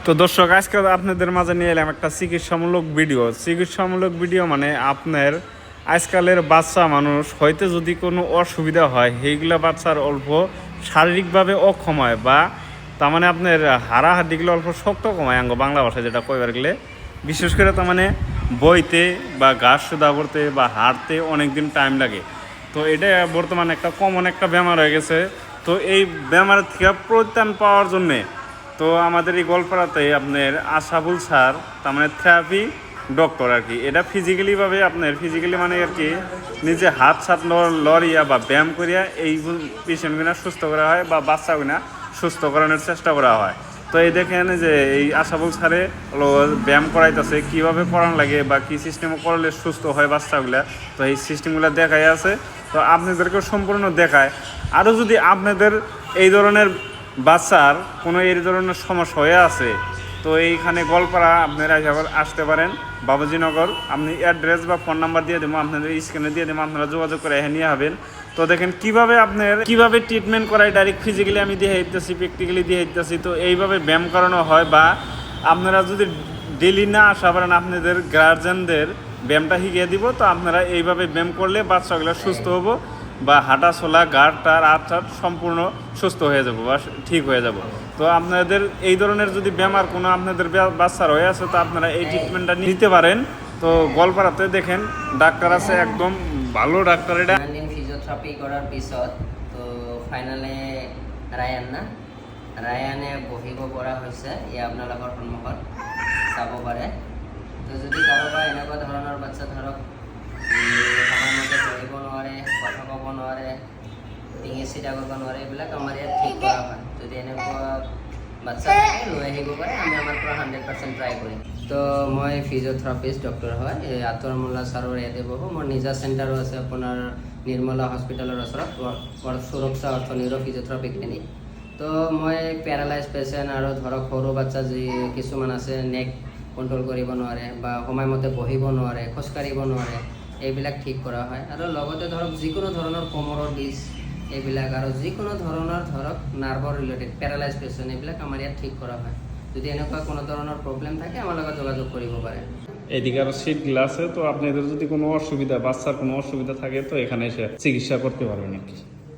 তো দর্শক, আজকে আপনাদের মাঝে নিয়ে এলাম একটা চিকিৎসামূলক ভিডিও মানে আপনার আজকালের বাচ্চা মানুষ হয়তো যদি কোনো অসুবিধা হয় সেইগুলা বাচ্চার অল্প শারীরিকভাবে অক্ষম হয় বা তার মানে আপনার হাড়াহাড্ডিগুলো অল্প শক্ত কমায় বাংলা ভাষায় যেটা কইবার গেলে, বিশেষ করে তার মানে বইতে বা ঘাস সুদা করতে বা হাঁটতে অনেক দিন টাইম লাগে। তো এটা বর্তমানে একটা কমন একটা বেমার হয়ে গেছে। তো এই বেমার থেকে পরিত্রাণ পাওয়ার জন্যে তো আমাদের এই গল্পরাতে আপনার আশাবুল স্যার তার মানে থেরাপি ডক্টর আর কি, এটা ফিজিক্যালিভাবে আপনার ফিজিক্যালি মানে আর কি নিজে হাত সাত লড়িয়া বা ব্যায়াম করিয়া এই পেশেন্টগুলো সুস্থ করা হয় বা বাচ্চাগুলো সুস্থ করানোর চেষ্টা করা হয়। তো এই দেখেন যে এই আশাবুল স্যারে ব্যায়াম করাইতেছে, কীভাবে করানো লাগে বা কী সিস্টেমে করলে সুস্থ হয় বাচ্চাগুলা। তো এই সিস্টেমগুলো দেখাই আছে, তো আপনাদেরকেও সম্পূর্ণ দেখায়। আরও যদি আপনাদের এই ধরনের বাচ্চার কোনো এই ধরনের সমস্যা হয়ে আছে, তো এইখানে গোয়ালপাড়া আপনারা আসতে পারেন, বাবুজিনগর। আপনি অ্যাড্রেস বা ফোন নাম্বার দিয়ে দেবো, আপনাদের স্ক্রিনে দিয়ে দেবো, আপনারা যোগাযোগ করে এখানে নিয়ে হবেন। তো দেখেন কীভাবে ট্রিটমেন্ট করায়, ডাইরেক্ট ফিজিক্যালি আমি দিয়ে দিতেছি, প্র্যাকটিক্যালি দিয়ে দিতেছি। তো এইভাবে ব্যায়াম করানো হয়, বা আপনারা যদি ডেলি না আসা পারেন আপনাদের গার্জেনদের ব্যায়ামটা শিখিয়ে দিব। তো আপনারা এইভাবে ব্যায়াম করলে বাচ্চাগুলো সুস্থ হবো বা হাঁটা চলা গাড়টার আট সম্পূর্ণ সুস্থ হয়ে যাব বা ঠিক হয়ে যাব। তো আপনাদের এই ধরনের যদি বেমার কোনো আপনাদের বাচ্চার হয়ে আছে, তো আপনারা এই ট্রিটমেন্টটা নিতে পারেন। তো গোয়ালপাড়াতে দেখেন ডাক্তার আছে, একদম ভালো ডাক্তার। এটা ফিজিওথেরাপি করার পিছত তো ফাইনালে ৰায়ানে বহিব পৰা হৈছে। আপোনালোকৰ সন্মুখত চাব পাৰে। তো যদি কাৰোবাৰ এনেকুৱা ধৰণৰ বাচ্চা ধৰক সময়মতে পঢ়িব নোৱাৰে, কথা ক'ব নোৱাৰে, ডিঙি চিধা কৰিব নোৱাৰে, এইবিলাক আমাৰ ইয়াত ঠিক কৰা হয়। যদি এনেকুৱা বাচ্চা থাকে লৈ আহিব পাৰে, আমি আমাৰ পৰা 100% ট্ৰাই কৰিম। তো মই ফিজিঅ'থেৰাপিষ্ট ডক্টৰ হয়, এই আতর মোল্লা ছাৰৰ ইয়াতে বহোঁ। মোৰ নিজা চেণ্টাৰো আছে আপোনাৰ নিৰ্মলা হস্পিটেলৰ ওচৰত, সুৰক্ষা অৰ্থ নিউৰ' ফিজিঅ'থেৰাপি ক্লিনিক। তো মই পেৰালাইজ পেচেণ্ট আৰু ধৰক সৰু বাচ্চা যি কিছুমান আছে নেক কণ্ট্ৰল কৰিব নোৱাৰে বা সময়মতে বহিব নোৱাৰে, খোজকাঢ়িব নোৱাৰে, এইবিলাক ঠিক কৰা হয়। আৰু লগতে ধৰক যিকোনো ধৰণৰ কোমৰৰ বিষ এইবিলাক আৰু যিকোনো ধৰণৰ ধৰক নাৰ্ভৰ ৰিলেটেড পেৰালাইজ পেচেণ্ট এইবিলাক আমাৰ ইয়াত ঠিক কৰা হয়। যদি এনেকুৱা কোনো ধৰণৰ প্ৰব্লেম থাকে আমাৰ লগত যোগাযোগ কৰিব পাৰে। এদিকে আরো সিট গ্লাসে, তো আপনাদের যদি কোনো অসুবিধা বাচ্চার কোনো অসুবিধা থাকে তো এখানে এসে চিকিৎসা করতে পারবেন আর কি।